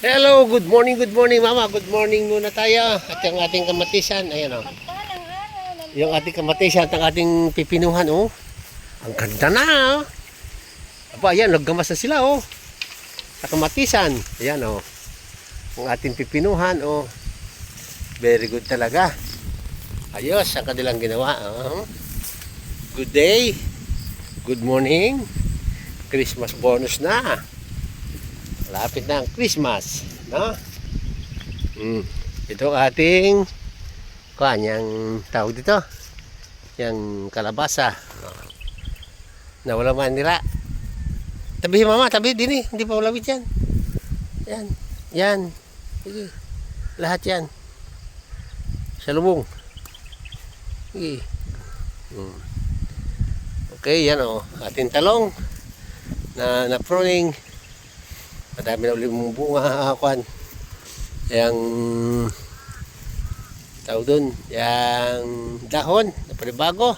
Hello, good morning mama. Good morning muna tayo. At yung ating kamatisan, ayan o. Yung ating kamatisan at ang ating pipinuhan oh. Ang ganda na oh. Aba, ayan, naggamas na sila oh. Sa kamatisan, ayan oh. Ang ating pipinuhan oh. Very good talaga. Ayos ang kanilang ginawa oh. Good day. Good morning. Christmas bonus na. Lapit na ang Christmas, no? Ito ating yung tawag dito, yung kalabasa. Na wala man nila. Tabi mama, tabi din eh, hindi pa ulawit yan. Yan, yan. Sige. Lahat yan. Salubong. Sige. Okay, yan oh, ating talong na pruning. Madami na ulit mong bunga kwan. Yang tawag dun, yang dahon na panibago.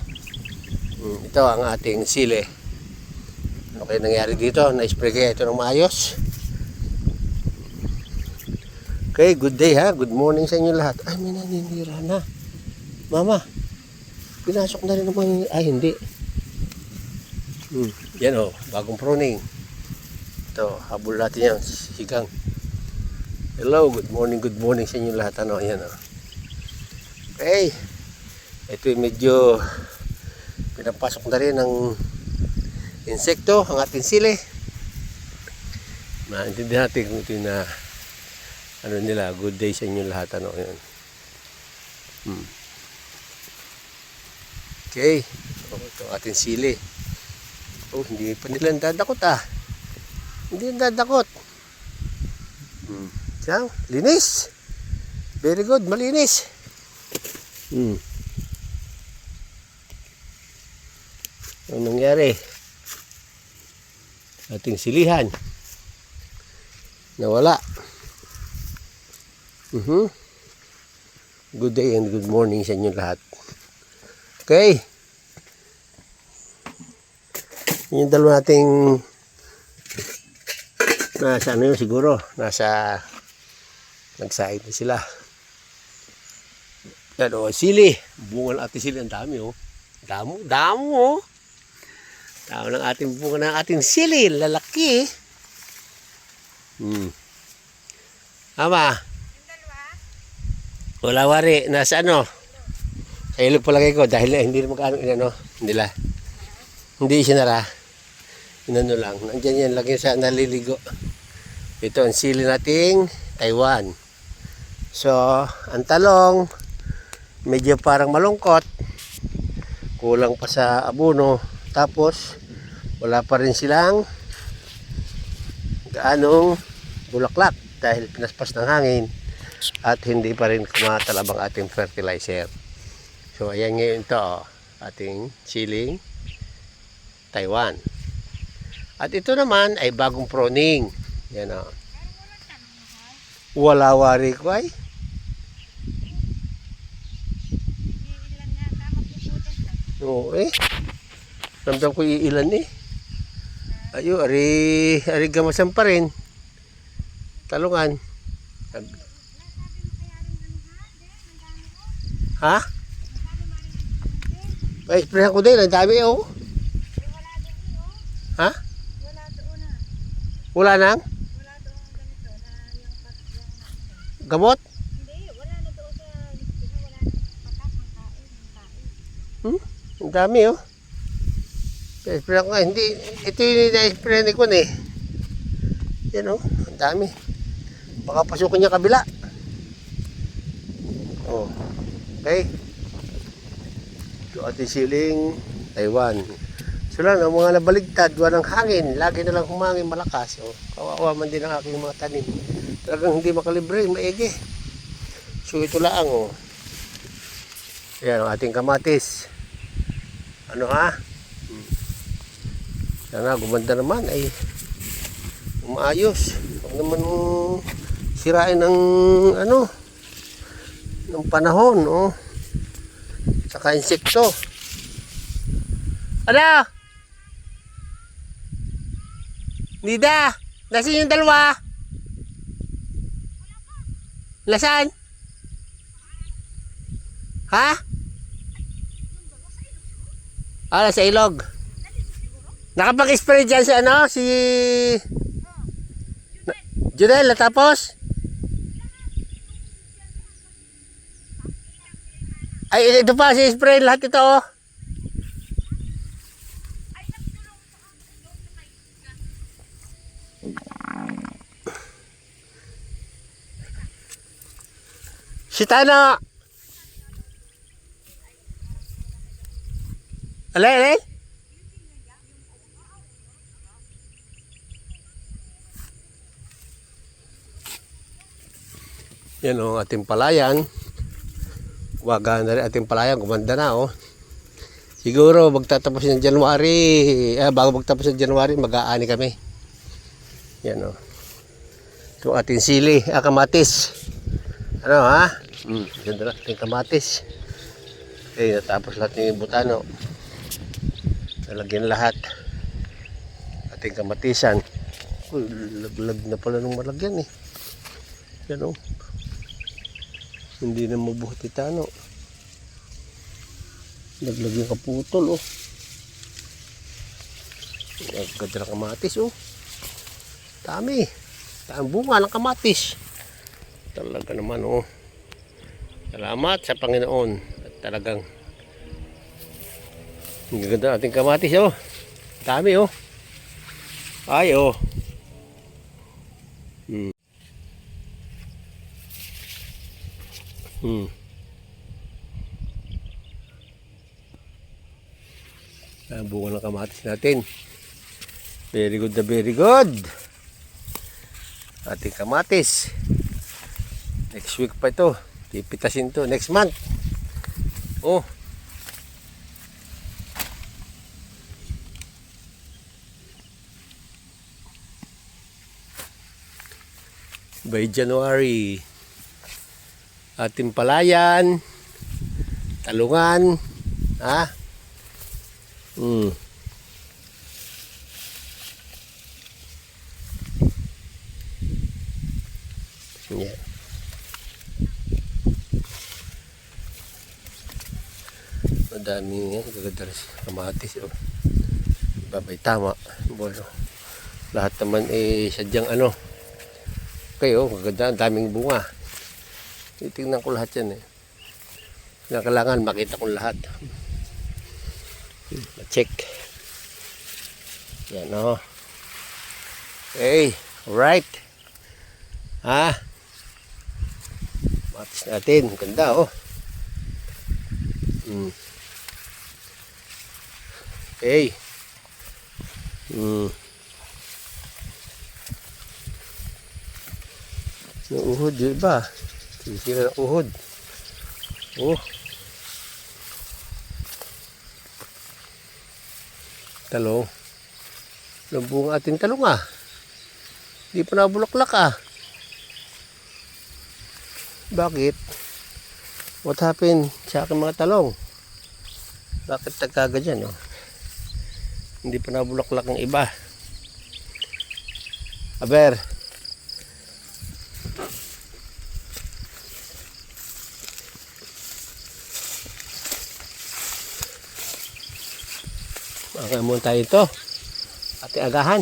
Ito ang ating sili. Ano kayo nangyari dito? Na-spray kaya ito ng maayos. Okay, good day ha. Good morning sa inyo lahat. Ay, may naninira na. Mama, pinasok na rin naman. Ay, hindi. Yan o, bagong pruning. Ito, habol natin yan, sigang. Hello, good morning sa inyo lahat. Ano, yan o. Okay, ito yung medyo pinapasok na rin ng insekto, ang ating sili. Maintindihan natin kung ito na ano nila, good day sa inyo lahat. Ano, yan. Okay, ito ating sili. Oh, hindi pa nila dadakot ah. Hindi dadakot. Siya, linis. Very good, malinis. Ang nangyari? Ating silihan. Nawala. Good day and good morning sa inyo lahat. Okay. Yung dalawa nating nasa ano yun siguro, nasa nagsaid na sila. Yan o, sili. Bunga ng ating sili, ang dami o. Damo o. Damo ng ating bunga ng ating sili, lalaki. Ama. Wala wari, nasa ano? Sa ilog palagay ko, dahil hindi na magkano inano, hindi sinara. Inano lang, nandiyan yan, lagi sa naliligo. Ito ang sili nating Taiwan. So, ang talong, medyo parang malungkot. Kulang pa sa abono. Tapos, wala pa rin silang gaanong bulaklak dahil pinaspas ng hangin at hindi pa rin kumatalab ang ating fertilizer. So, ayan ngayon ito, ating siling Taiwan. At ito naman ay bagong pruning. Yan o. Wala wari ko ay. Oo eh. Ramdam ko iilan eh. Ayo, ari gamasan pa rin. Talungan. Ha? Ay, sprayan ko din. Ang dami oh. Ha? Wala nang? Wala doon ganito na yung Gamot? Hindi, wala na doon sa wala nang patas, kain. Ang dami oh. Spray ko nga, hindi, ito yung na-spray ni Kun eh. Yan oh, ang dami. Baka pasukin niya kabila. Oh, okay. Ito ating siling Taiwan. So lang, ang mga nabaligtad, walang hangin, lagi na lang humangin malakas. Oh, kawawa man din ang aking mga tanim. Talagang hindi makalibre, maigi. So ito lang oh. Ayan ang ating kamatis. Ano ha? Sana gumanda naman ay umaayos. Huwag naman sirain ng ano ng panahon oh. Saka insekto. Ano? Nida, nasa yung dalawa? Lasaan? Ha? Ah, sa ilog. Nakapag-spray dyan si ano? Si... Junel, tapos? Ay, ito pa, si spray lahat ito, oh. Si Tano. Alay, alay. Yan o, ating palayan. Waga na rin ating palayan. Gumanda na o. Siguro magtatapos ng January. Bago magtapos ng January, mag-aani kami. Yan o. Ito ating sili. Kamatis. Ano ha? Ganda na ating kamatis. Okay, natapos lahat ng butano. Nalagyan lahat. Ating kamatisan. Uy, laglag na pala nung malagyan eh. Yan o. Hindi na mabuhat ito ano. Laglag yung kaputol oh. Ganda ng kamatis oh. Dami. Dami bunga ng kamatis. Talaga naman oh. Salamat sa Panginoon. At talagang ang ganda ating kamatis oh. Dami oh. Ay oh. Ang bunga ng kamatis natin. Very good na very good. Ating kamatis. Next week pa ito. Pipitasin to next month. Oh. By January. Ating palayan. Talungan. Ha? Yeah. Madami yan. Gaganda rin kamatis. Oh. Babay tama. Bueno. Lahat naman eh sadyang ano. Okay oh. Gaganda. Ang daming bunga. Titingnan ko lahat yan eh. Kailangan makita ko lahat. Check. Yan o. Okay. Alright. Ha? Matis natin. Ganda o. Okay. Yung uhod, yung iba. Sisira ng uhod. Oh. Talong. Lambung ating talong ah. Hindi pa nabulaklak ah. Bakit? What happened sa aking mga talong? Bakit nagkaganyan oh? Hindi pa nabulaklak ng iba. Aber. Okay, muna tayo ito. Ate agahan.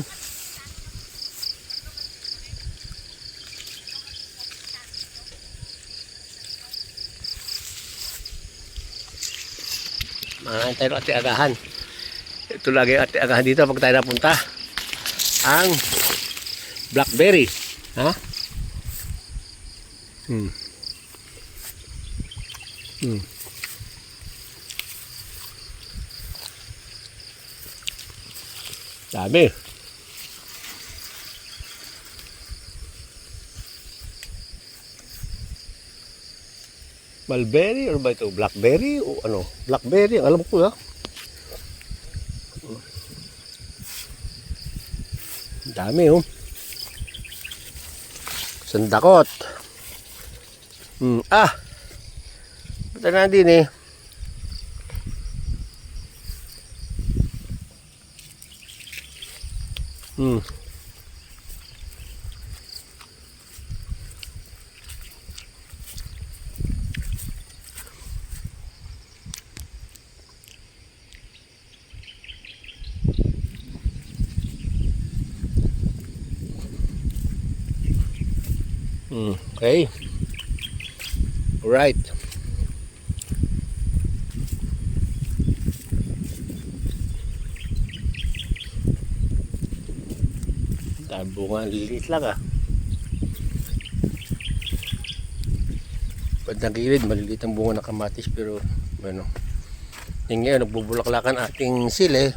Makain tayo ate agahan. Ito lagi ate agahan dito pag tayo napunta. Ang blackberry. Ha? Dami. Mulberry or ba ito? Blackberry o ano? Blackberry, alam ko ya. Dami oh. Sandakot. Bata na din eh. Okay. Alright. Dahil bunga, liliit lang ah. Bandang gilid, maliliit ang bunga ng kamatis pero ano. Yung ngayon, nagbubulaklakan ating sili.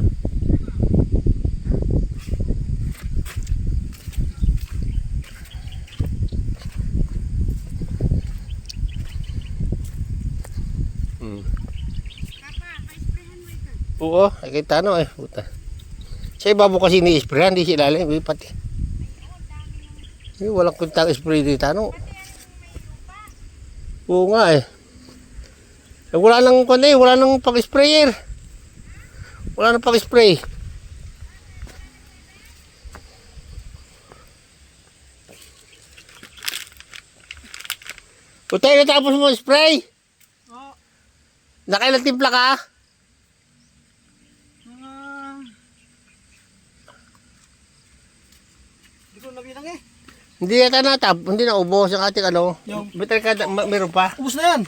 Oo, ay kay Tano eh. Puta. Sa ibabaw kasi ni-sprayan, di siya ilalim. Pati. Walang kuntang spray dito, Tano. Oo nga eh. Wala nang wala nang pag-sprayer. Wala nang pag-spray. Utay, natapos mo spray? Oo. Nakailang timpla ka? Hindi ko nabilang eh. Hindi yata hindi na ubos ang ating ano. Yung- Better ka, meron pa. Ubus na yan.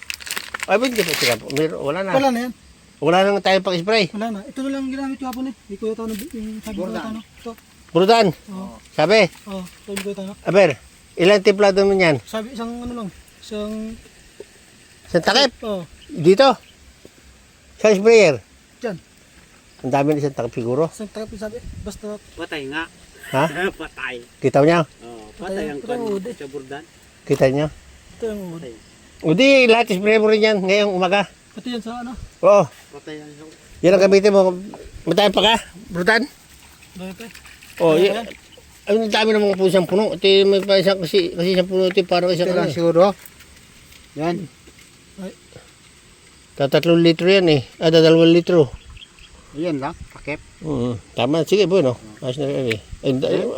Ay, hindi pa sila. Wala na. Wala na yan. Wala nang tayo pag-spray. Wala na. Ito na lang ginamit ko hapon eh. Hindi ko yata yung sabi ko yata no. Ito. Brudan, Oo. sabi. Oo. Sabi ko yata no. Aber, ilang timpla doon mo yan? Sabi isang ano lang. Isang. Sa takip? Oo. Dito? Sa sprayer? Diyan. Ang dami na isang takip siguro. Isang takip sabi. Basta. Patay nga. Ha? Patay. Kita niya? Oh, Patay patay ang ang kon ude. sa burdan. Kita niya? Ito yung wood. O di, lahat spray mo rin yan ngayong umaga. Pati yan sa ano. Oo. Patay ang Yan ang gamitin mo. Matayin pa ka? Brudan? Dami pa eh. Oo. Kaya Yan. Ang dami namang po isang puno. Ito may pa isang kasi isang puno ito parang isang ano. siguro. Yan. Tatlong litro yan eh. 2 litro. Yan lang. Pakip. Tama. Sige po no. Ayos na rin eh.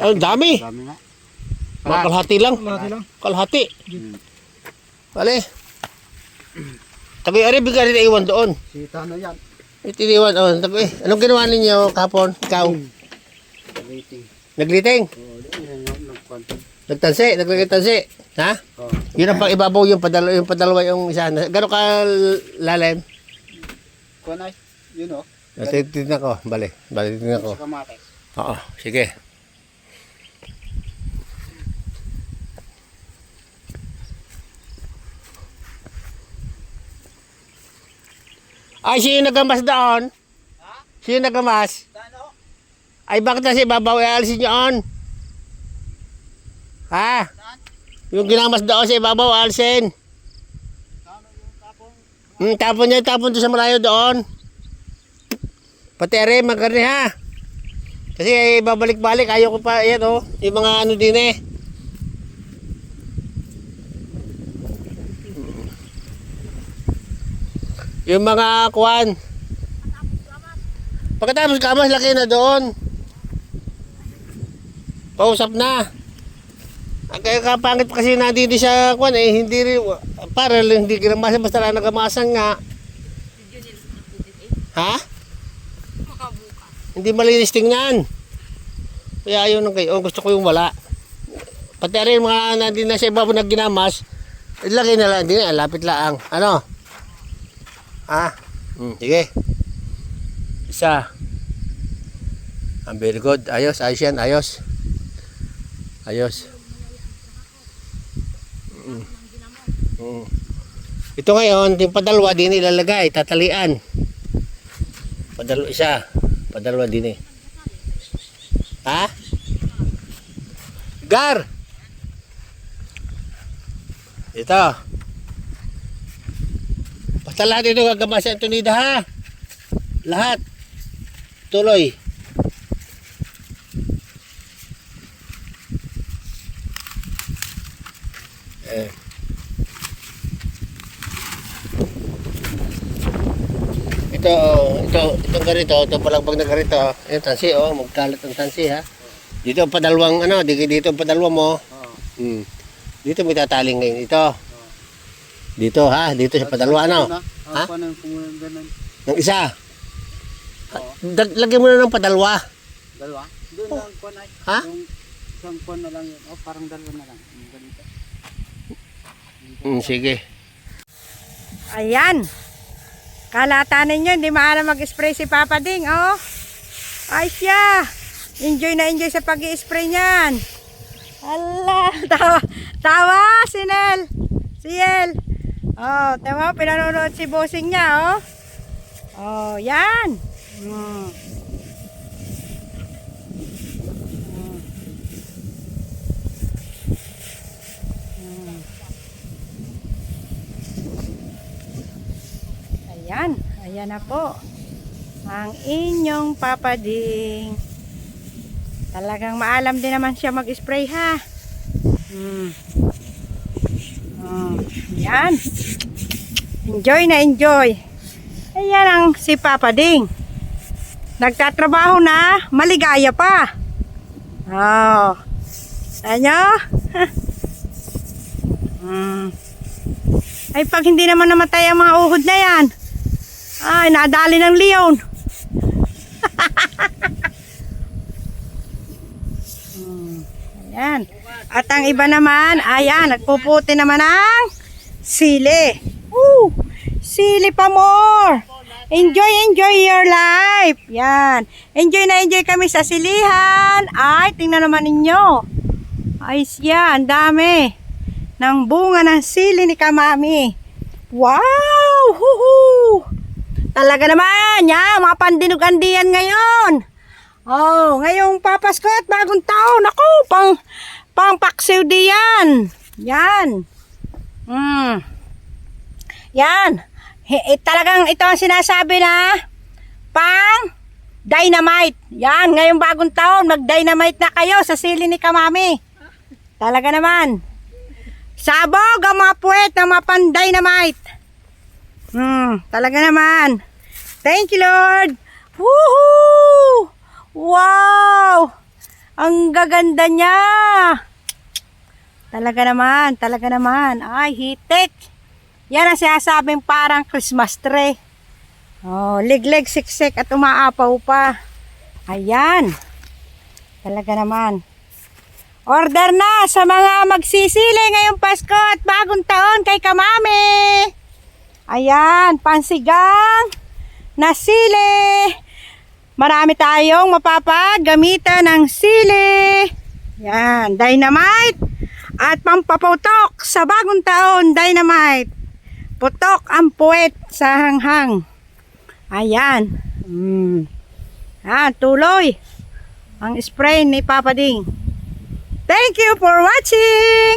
Ang dami. Dami nga. Kalahati lang. Malaki lang. Kalahati. Bale. Tabi, ari, bigyan rin iwan doon. Si Tano yan. Itiniwan. Oh, tabi. Anong ginawa ninyo kahapon? Ikaw? Waiting. Nagliting? Oh, yan yung nagkwento. Nagtansi? Naglagay tansi? Ha? Oh. Yun ang pang ibabaw yung padalawa yung isa. Gano'n ka lalim? Kuan ay, you know. Titignan ko. Bale. Bale, titignan ko. Sa kamatis. Oo. Sige. Ay, sino nagamas doon? Sino nagamas? Tano? Ay, bakit na si Babaw alisin yun? Ha? Yung ginamas doon sa ibabaw, alisin. Tano yung kapong. Tapon niya, tapon doon sa malayo doon. Pati are, magkarni ha. Kasi babalik-balik, ayaw ko pa, yan oh. Yung mga ano din eh. Yung mga kuwan. Pagkatapos kamas, laki na doon. Pausap na. Kaya kapangit kasi natin di sa kuwan eh, hindi rin, para hindi kinamasan, basta lang nagamasan nga. Ha? Hindi malinis tingnan. Kaya ayaw nang kayo, gusto ko yung wala. Pati rin mga nandun na sa iba po nagginamas, laki na lang, hindi na, lapit lang. Ano? Ha? Sige. Isa. Very good. Ayos, ayos yan, ayos. Ayos. Ito ngayon, yung padalwa din ilalagay, tatalian. Padalwa isa, padalwa din eh. Ha? Gar! Ito. Basta lahat ito gagamasin ito nida ha. Lahat. Tuloy. Itong ganito, ito palagbag na ganito, yung tansi, oh, magkalat ang tansi, ha. Dito ang padalawang, ano, dito ang padalwa mo. Dito may tataling ngayon, ito. Dito, ha, dito sa padalwa, ano. Ha? Paano yung kumulang ganun? Ng isa. Lagyan mo na ng padalwa. Dalawa? Doon lang kuan ay. Ha? Yung isang kuan na lang yun. Oh, parang dalawa na lang. Yung ganito. Sige. Ayan. Kalata ninyo, hindi maalam mag-spray si Papa Ding, oh. Ay siya. Enjoy na enjoy sa pag-i-spray niyan. Ala, tawa si Nel. Si Yel. Oh, tama, pinanonood si bossing niya, oh. Oh, yan. Ayan, ayan na po ang inyong Papa Ding. Talagang maalam din naman siya mag-spray, ha. Ayan. Enjoy na enjoy. Ayan ang si Papa Ding. Nagtatrabaho na, maligaya pa. Oh. Ano? Ay, pag hindi naman namatay ang mga uhod na yan, ay, nadali ng leon. Ayan. At ang iba naman, ayan, nagpuputi naman ng sili. Sili pa more. Enjoy, enjoy your life. Yan. Enjoy na enjoy kami sa silihan. Ay, tingnan naman ninyo. Ay siya, ang dami ng bunga ng sili ni Kamami. Wow! Huhu! Talaga naman, yan, mga pandinugandian ngayon. Oh, ngayong papasko at bagong taon. Ako, pang paksiw diyan. Yan. Yan. Talagang ito ang sinasabi na pang dynamite. Yan, ngayong bagong taon, mag-dynamite na kayo sa sili ni Kamami. Talaga naman. Sabog ang mga puwet ng mga pan-dynamite. Talaga naman. Thank you, Lord. Woohoo! Wow! Ang gaganda niya. Talaga naman. Ay, hitik. Yan ang sinasabing parang Christmas tree. Oh, liglig, siksik at umaapaw pa. Ayan. Talaga naman. Order na sa mga magsisili ngayong Pasko at bagong taon kay Kamami. Ayan, pansigang na sili. Marami tayong mapapagamitan ng sili. Yan, dynamite at pampaputok sa bagong taon, dynamite. Putok ang puwet sa hanghang. Ayan. Tuloy ang spray ni Papa Ding. Thank you for watching.